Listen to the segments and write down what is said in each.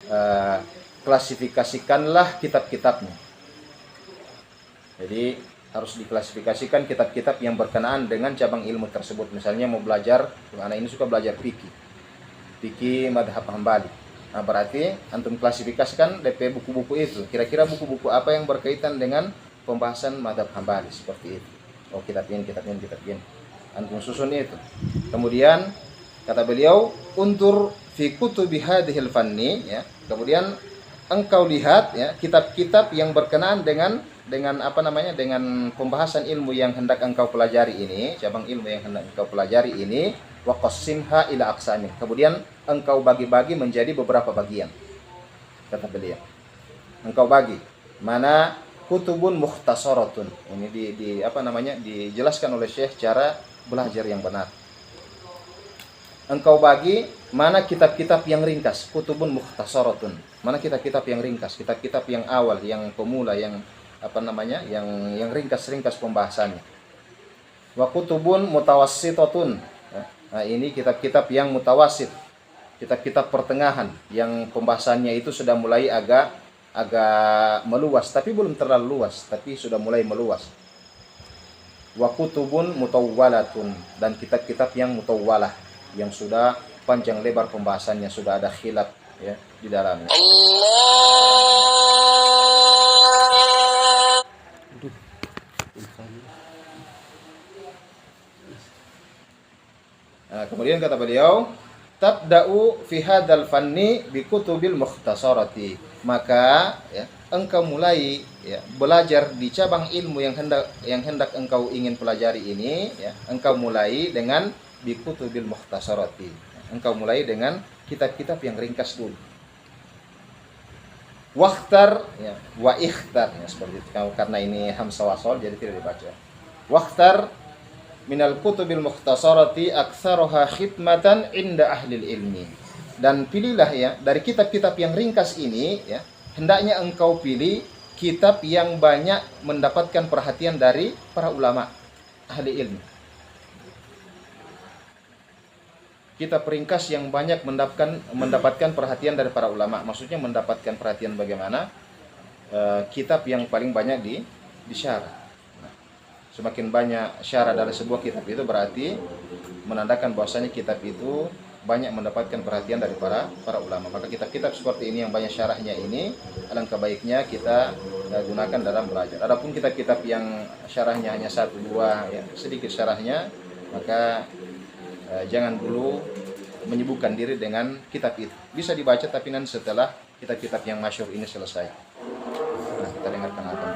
eh, klasifikasikanlah kitab-kitabnya. Jadi harus diklasifikasikan kitab-kitab yang berkenaan dengan cabang ilmu tersebut. Misalnya mau belajar, anak ini suka belajar fikih madhab Hambali. Nah, berarti antum klasifikasikan DP buku-buku itu. Kira-kira buku-buku apa yang berkaitan dengan pembahasan madhab Hambali seperti itu. Oh, kitab ini. Antum susun itu. Kemudian kata beliau, untur fi kutubi hadhil fanni, ya. Kemudian engkau lihat, ya, kitab-kitab yang berkenaan dengan dengan pembahasan ilmu yang hendak engkau pelajari ini, cabang ilmu yang hendak engkau pelajari ini, wa qassimha ila aqsamin. Kemudian engkau bagi-bagi menjadi beberapa bagian. Kata beliau, engkau bagi mana kutubun mukhtasaratun. Ini dijelaskan oleh Syekh cara belajar yang benar. Engkau bagi mana kitab-kitab yang ringkas, kutubun mukhtasaratun. Mana kitab-kitab yang ringkas, kitab-kitab yang awal, yang pemula, yang yang ringkas-ringkas pembahasannya. Wa kutubun mutawassitatun. Nah, ini kitab-kitab yang mutawasit, kitab-kitab pertengahan yang pembahasannya itu sudah mulai agak meluas, tapi belum terlalu luas, tapi sudah mulai meluas. Wa kutubun mutawwalatun, dan kitab-kitab yang mutawwalah, yang sudah panjang lebar pembahasannya, sudah ada khilaf, ya, di dalamnya. Nah, kemudian kata beliau, tabda'u fi hadzal fanni bi kutubil mukhtasarati. Maka, ya, engkau mulai, ya, belajar di cabang ilmu yang hendak engkau ingin pelajari ini, ya, engkau mulai dengan bi kutubil mukhtasarati. Engkau mulai dengan kitab-kitab yang ringkas dulu. Wakhtar, ya, wa ikhtar, ya, seperti itu. Karena ini hamzah wasal jadi tidak dibaca. Wakhtar minal kutubil mukhtasarati aktsaruha khidmatan inda ahlil ilmi. Dan pilihlah, ya, dari kitab-kitab yang ringkas ini, ya, hendaknya engkau pilih kitab yang banyak mendapatkan perhatian dari para ulama ahli ilmu. Kitab ringkas yang banyak mendapatkan perhatian dari para ulama. Maksudnya mendapatkan perhatian bagaimana? Kitab yang paling banyak disyarah. Semakin banyak syarah dari sebuah kitab itu berarti menandakan bahwasanya kitab itu banyak mendapatkan perhatian dari para ulama. Maka kitab-kitab seperti ini yang banyak syarahnya ini, alangkah baiknya kita gunakan dalam belajar. Adapun kitab-kitab yang syarahnya hanya 1-2, ya, sedikit syarahnya, maka jangan dulu menyibukkan diri dengan kitab itu. Bisa dibaca tapi nanti setelah kitab-kitab yang masyhur ini selesai. Nah, kita dengarkan apa.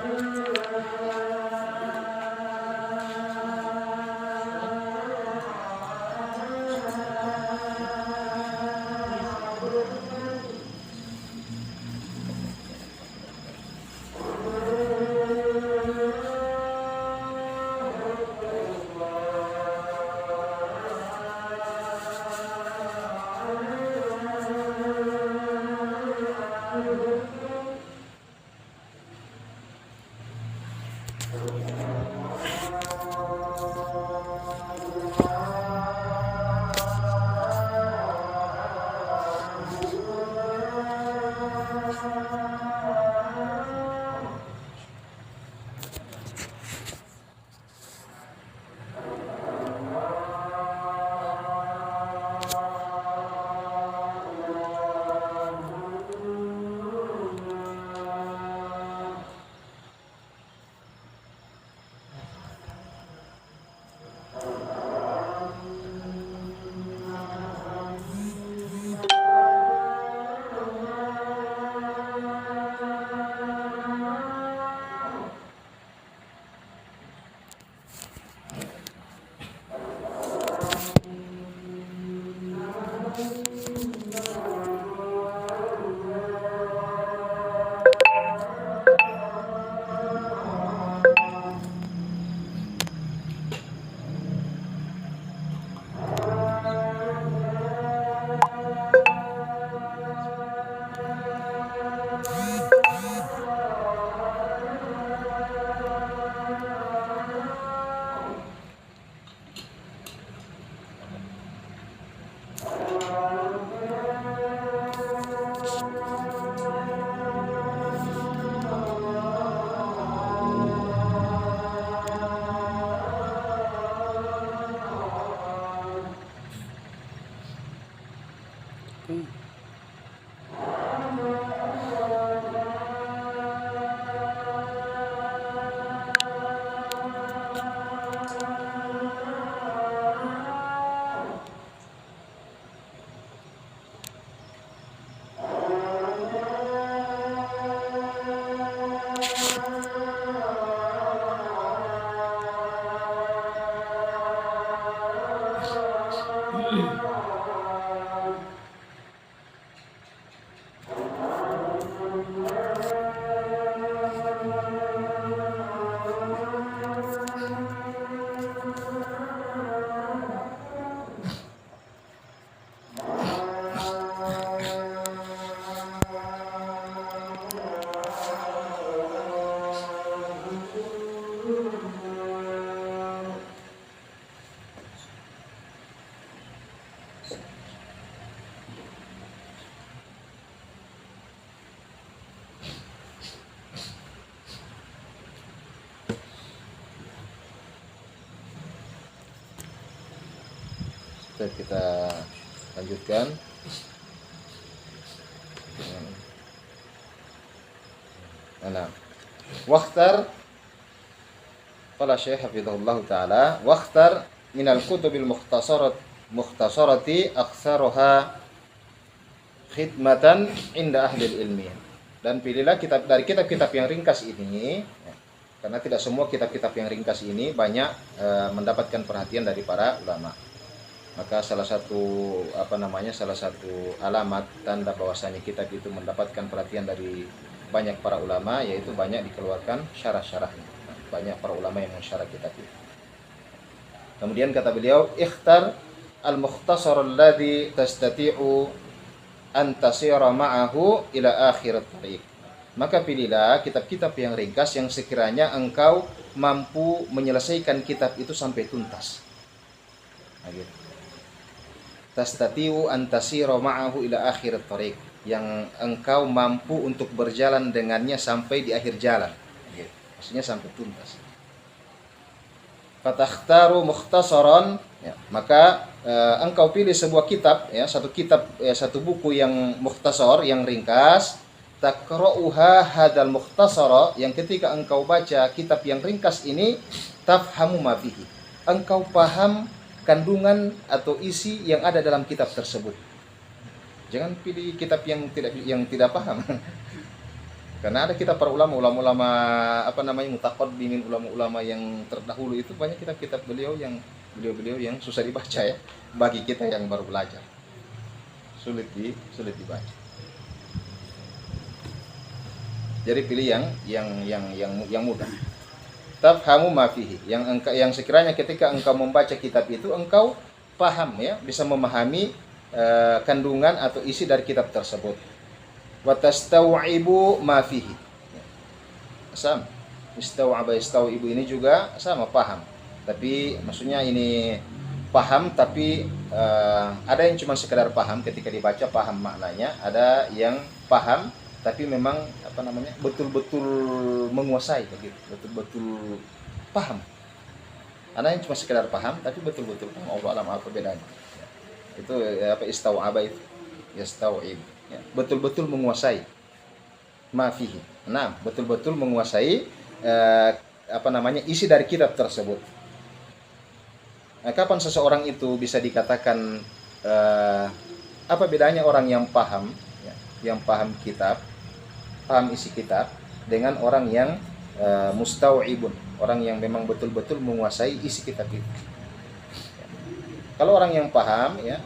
Kita lanjutkan. Nah, wakhtar qala Syekh hafizahullah taala wakhtar minal kutubil mukhtasarati aktsaruha khidmatan inda ahli ilmi. Dan pilihlah kitab dari kitab-kitab yang ringkas ini ya, karena tidak semua kitab-kitab yang ringkas ini banyak mendapatkan perhatian dari para ulama. Maka salah satu alamat tanda bahwasanya kitab itu mendapatkan perhatian dari banyak para ulama yaitu banyak dikeluarkan syarah-syarahnya. Banyak para ulama yang mensyarah kitab itu. Kemudian kata beliau, ikhtar al-mukhtasar alladhi tastati'u an tasira ma'ahu ila akhir tariq. Maka pilihlah kitab-kitab yang ringkas yang sekiranya engkau mampu menyelesaikan kitab itu sampai tuntas. Nah, gitu. Tastati'u an tasira ma'ahu ila akhir tariq, yang engkau mampu untuk berjalan dengannya sampai di akhir jalan. Gitu. Maksudnya sampai tuntas. Fatakhtaru mukhtasaran, ya, maka engkau pilih sebuah kitab, ya, satu buku yang mukhtasar, yang ringkas. Taqra'uha hadal mukhtasara, yang ketika engkau baca kitab yang ringkas ini, tafhamu ma fihi, engkau paham kandungan atau isi yang ada dalam kitab tersebut. Jangan pilih kitab yang tidak paham. Karena ada kitab para ulama mutaqaddimin, ulama-ulama yang terdahulu itu banyak kitab-kitab beliau yang susah dibaca ya bagi kita yang baru belajar. Sulit dibaca. Jadi pilih yang mudah. Tafhamu ma fihi, yang sekiranya ketika engkau membaca kitab itu engkau paham ya, bisa memahami kandungan atau isi dari kitab tersebut. Wa tastau'ibu ma fihi. Sama. Istau'ibu ini juga sama, paham. Tapi maksudnya ini paham tapi ada yang cuma sekedar paham ketika dibaca, paham maknanya, ada yang paham tapi memang betul-betul menguasai begitu, betul-betul paham. Ada yang cuma sekedar paham tapi betul-betul paham. Allah alam apa bedanya. Itu istau'aba itu, yastau'ib, ya, betul-betul menguasai ma fihi. Nah, betul-betul menguasai isi dari kitab tersebut. Nah, kapan seseorang itu bisa dikatakan apa bedanya orang yang paham, ya, yang paham kitab, paham isi kitab, dengan orang yang mustau'ibun, orang yang memang betul-betul menguasai isi kitab itu. Ya. Kalau orang yang paham, ya,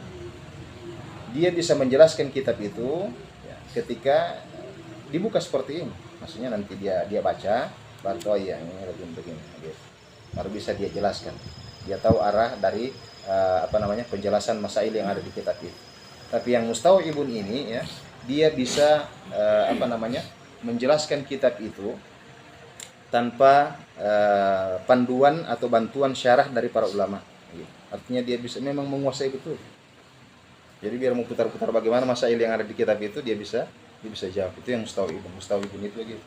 dia bisa menjelaskan kitab itu ya, ketika dibuka seperti ini. Maksudnya nanti dia baca, baru ya ini begini, gitu. Baru bisa dia jelaskan. Dia tahu arah dari penjelasan masail yang ada di kitab itu. Tapi yang mustau'ibun ini ya, dia bisa menjelaskan kitab itu tanpa panduan atau bantuan syarah dari para ulama. Artinya dia bisa memang menguasai betul. Jadi biar mau putar-putar bagaimana masail yang ada di kitab itu, dia bisa jawab. Itu yang mustau'ibun itu gitu.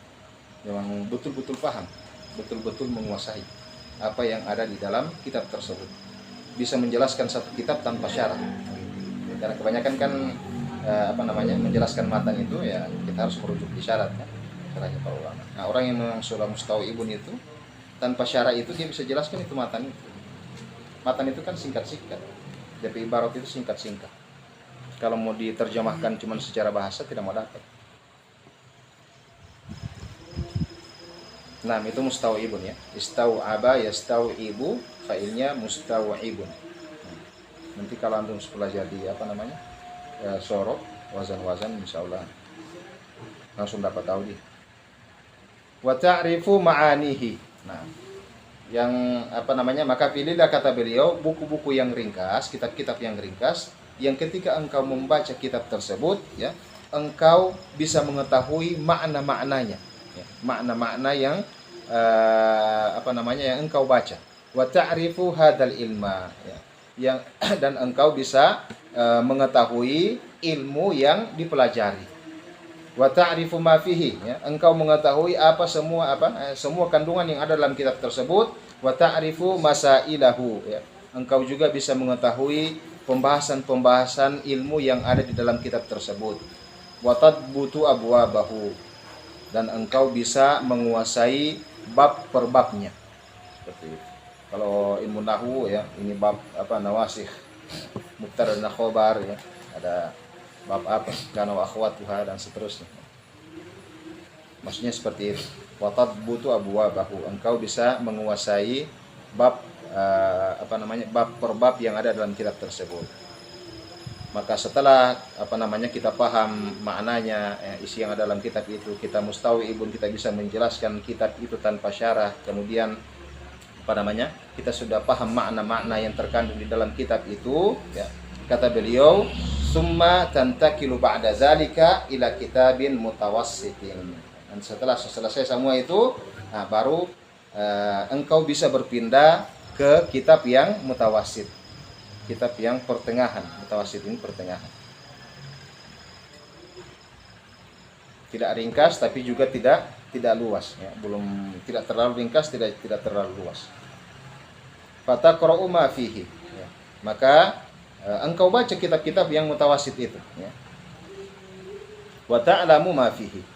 Memang betul-betul paham, betul-betul menguasai apa yang ada di dalam kitab tersebut. Bisa menjelaskan satu kitab tanpa syarah. Karena kebanyakan kan menjelaskan matan itu ya kita harus merujuk di syarat kan, syarahnya para ulama. Nah, orang yang memang sudah mustau'ibun itu tanpa syarah itu dia bisa jelaskan itu matan itu. Matan itu kan singkat-singkat. Jadi ibarat itu singkat-singkat. Kalau mau diterjemahkan cuma secara bahasa tidak mau dapat. Nah, itu mustau'ibun ya. Istau'aba yastau'ibu, failnya mustau'ibun. Nanti kalau antum belajar di sorok, wazan insyaallah langsung dapat tahu dia. Wa ta'rifu ma'anihi. Nah, yang maka pilihlah kata beliau buku-buku yang ringkas, kitab-kitab yang ringkas, yang ketika engkau membaca kitab tersebut ya, engkau bisa mengetahui makna-maknanya, ya, makna-makna yang yang engkau baca. Wa ta'rifu hadzal ilma, ya, yang dan engkau bisa mengetahui ilmu yang dipelajari. Wa ta'rifu ma fihi, ya, engkau mengetahui semua kandungan yang ada dalam kitab tersebut. Wa ta'rifu masailahu, ya, engkau juga bisa mengetahui pembahasan-pembahasan ilmu yang ada di dalam kitab tersebut. Wa tadbutu abwabahu, dan engkau bisa menguasai bab per babnya. Seperti itu. Kalau ilmu nahwu ya, ini bab nawasikh, mubtada dan khobar ya. Ada bab kana wa akhwatuha dan seterusnya. Maksudnya seperti itu. Wa tadbutu abwabahu, engkau bisa menguasai bab bab per bab yang ada dalam kitab tersebut. Maka setelah kita paham maknanya, isi yang ada dalam kitab itu, kita mustau'ibun, kita bisa menjelaskan kitab itu tanpa syarah, kemudian kita sudah paham makna-makna yang terkandung di dalam kitab itu ya. Kata beliau, summa tantakilu ba'da zalika ila kitabin mutawassitin. Dan setelah selesai semua itu, baru engkau bisa berpindah ke kitab yang mutawassit, kitab yang pertengahan. Mutawassit ini pertengahan, tidak ringkas tapi juga tidak luas ya. Tidak terlalu ringkas, tidak terlalu luas. Fataqra'u ma fihi ya. Maka engkau baca kitab-kitab yang mutawassit itu ya. Wa ta'lamu ma fihi.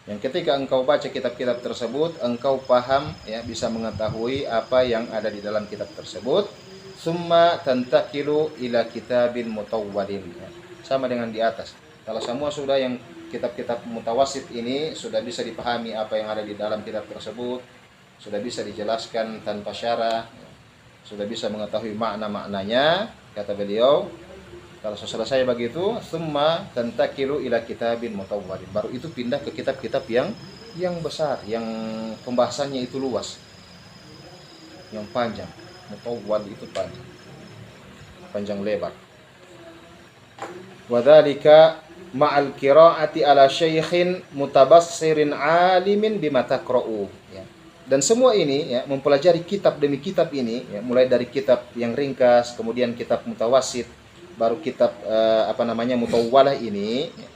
Yang ketika engkau baca kitab-kitab tersebut, engkau paham ya, bisa mengetahui apa yang ada di dalam kitab tersebut. Summa tantakilu ila kitabin mutawwalin ya. Sama dengan di atas. Kalau semua sudah yang kitab-kitab mutawassit ini sudah bisa dipahami apa yang ada di dalam kitab tersebut, sudah bisa dijelaskan tanpa syarah, sudah bisa mengetahui makna-maknanya, kata beliau, kalau selesai begitu, summa tantakilu ila kitabin mutawwalin, baru itu pindah ke kitab-kitab yang besar, yang pembahasannya itu luas, yang panjang. Mutawwal itu panjang lebar. Wadzalika ma'al qiraati ala syaikhin mutabassirin alimin bima taqra'u ya. Dan semua ini ya, mempelajari kitab demi kitab ini ya, mulai dari kitab yang ringkas, kemudian kitab mutawassit, baru kitab mutawwalah ini ya.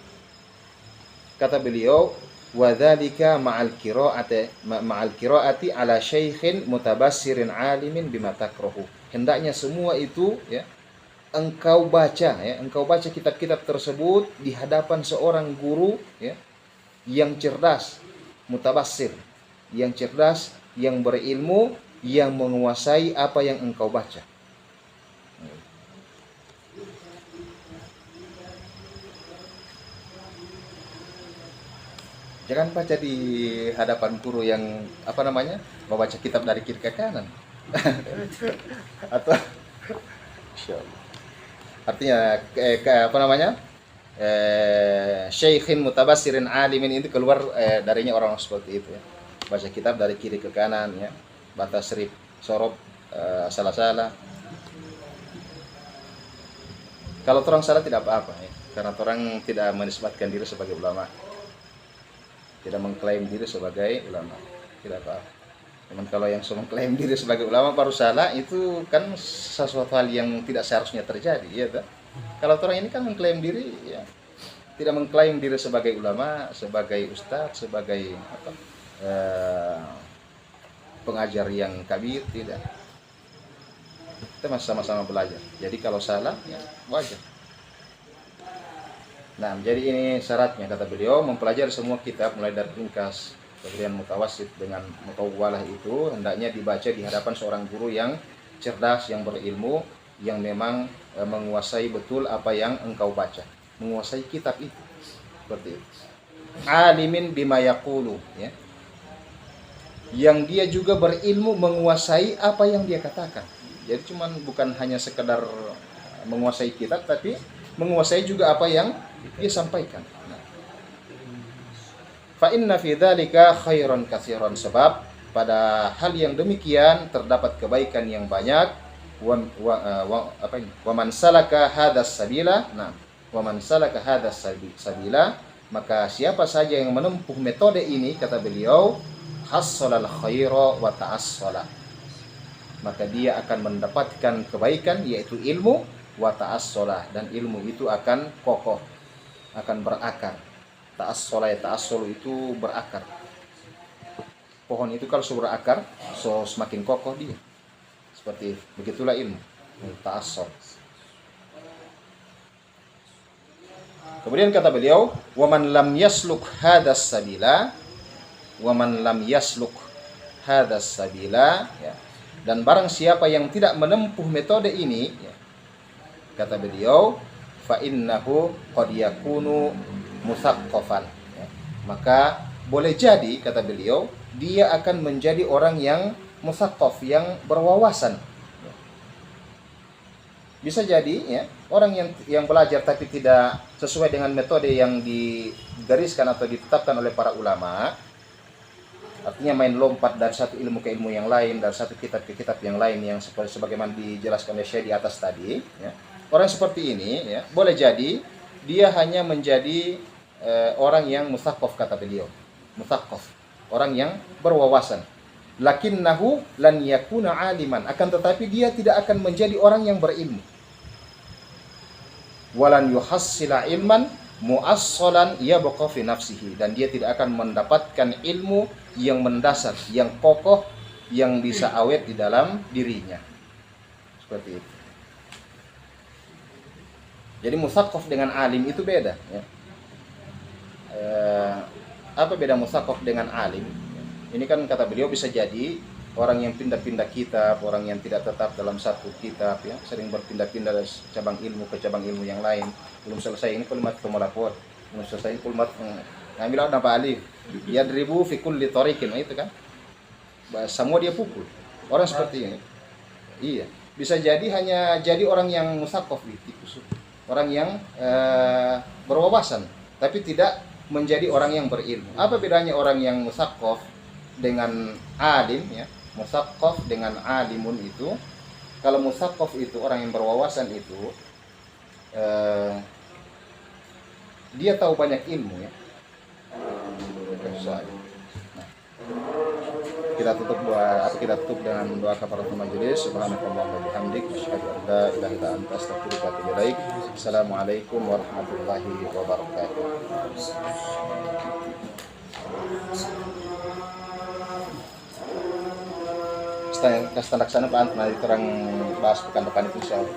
Kata beliau, wadzalika ma'al qiraati ala syaikhin mutabassirin alimin bima taqra'u. Hendaknya semua itu ya, engkau baca kitab-kitab tersebut di hadapan seorang guru ya, yang cerdas, mutabassir, yang cerdas, yang berilmu, yang menguasai apa yang engkau baca. Jangan baca di hadapan guru yang membaca kitab dari kiri ke kanan. Atau artinya syaikhin mutabassirin alimin, itu keluar darinya orang seperti itu ya. Baca kitab dari kiri ke kanan ya, batas serif, sorob, salah-salah. Kalau orang salah tidak apa-apa ya, karena orang tidak menisbatkan diri sebagai ulama, tidak mengklaim diri sebagai ulama, tidak apa-apa. Cuman kalau yang mengklaim diri sebagai ulama baru salah, itu kan sesuatu hal yang tidak seharusnya terjadi ya tak? Kalau orang ini kan mengklaim diri ya, tidak mengklaim diri sebagai ulama, sebagai ustadz, sebagai pengajar yang kabir, tidak. Kita masih sama-sama belajar. Jadi kalau salah ya wajar. Nah, jadi ini syaratnya, kata beliau, mempelajari semua kitab mulai dari ringkas, kemudian mutawassit dengan mutawwalah itu hendaknya dibaca di hadapan seorang guru yang cerdas, yang berilmu, yang memang menguasai betul apa yang engkau baca, menguasai kitab itu. Seperti itu. Alimin bima yaqulu ya. Yang dia juga berilmu, menguasai apa yang dia katakan. Jadi bukan hanya sekedar menguasai kitab, tapi menguasai juga apa yang dia sampaikan. Fa inna fi dzalika khairan katsiran, sebab pada hal yang demikian terdapat kebaikan yang banyak. Wa man salaka hadas sabila, wa man salaka hadas sabila, maka siapa saja yang menempuh metode ini, kata beliau, hassalal khaira wa ta'assala, maka dia akan mendapatkan kebaikan, yaitu ilmu, wa ta'assala, dan ilmu itu akan kokoh, akan berakar. Ta'assala ya, ta'assulu itu berakar. Pohon itu kalau sudah berakar, semakin kokoh dia. Seperti itu. Begitulah ilmu. ta'assub. Kemudian kata beliau, wa man lam yasluk hadas sabila, wa man lam yasluk hadas sabila, ya. Dan barang siapa yang tidak menempuh metode ini, ya, kata beliau, fa innahu qad yakunu musaqqafan, ya. Maka boleh jadi, kata beliau, dia akan menjadi orang yang musaqqaf, yang berwawasan. Bisa jadi, ya, orang yang belajar tapi tidak sesuai dengan metode yang digariskan atau ditetapkan oleh para ulama, artinya main lompat dari satu ilmu ke ilmu yang lain, dari satu kitab ke kitab yang lain, yang sebagaimana dijelaskan oleh Syekh di atas tadi, ya. Orang seperti ini, ya, boleh jadi dia hanya menjadi orang yang musaqqaf, kata beliau, musaqqaf, orang yang berwawasan. Lakinnahu lan yakuna aliman, akan tetapi dia tidak akan menjadi orang yang berilmu. Walan yuhassila ilman muassalan yabqa fi nafsihi, dan dia tidak akan mendapatkan ilmu yang mendasar, yang kokoh, yang bisa awet di dalam dirinya. Seperti itu. Jadi musaqqaf dengan alim itu beda, ya. Apa beda musaqqaf dengan alim? Ini kan kata beliau bisa jadi orang yang pindah-pindah kitab, orang yang tidak tetap dalam satu kitab, ya, sering berpindah-pindah dari cabang ilmu ke cabang ilmu yang lain. Belum selesai ini kalimat tumulakot, belum selesai ini kalimat ngambil apa alif, yadribu fi kulli tariqin, itu kan semua dia pukul. Orang seperti ini, iya, bisa jadi hanya jadi orang yang musaqqaf, orang yang berwawasan, tapi tidak menjadi orang yang berilmu. Apa bedanya orang yang musaqqaf dengan alim, ya? Musaqqaf dengan alimun itu, kalau musaqqaf itu orang yang berwawasan itu, dia tahu banyak ilmu, ya. Nah, kita tutup dengan doa kafaratul majelis. Subhanallahi wa bihamdihi, asyhadu an la ilaha illa anta, astaghfiruka wa atubu ilaik. Assalamualaikum warahmatullahi wabarakatuh. Standar sana Pak, nanti terang bahas pekan depan itu insyaallah.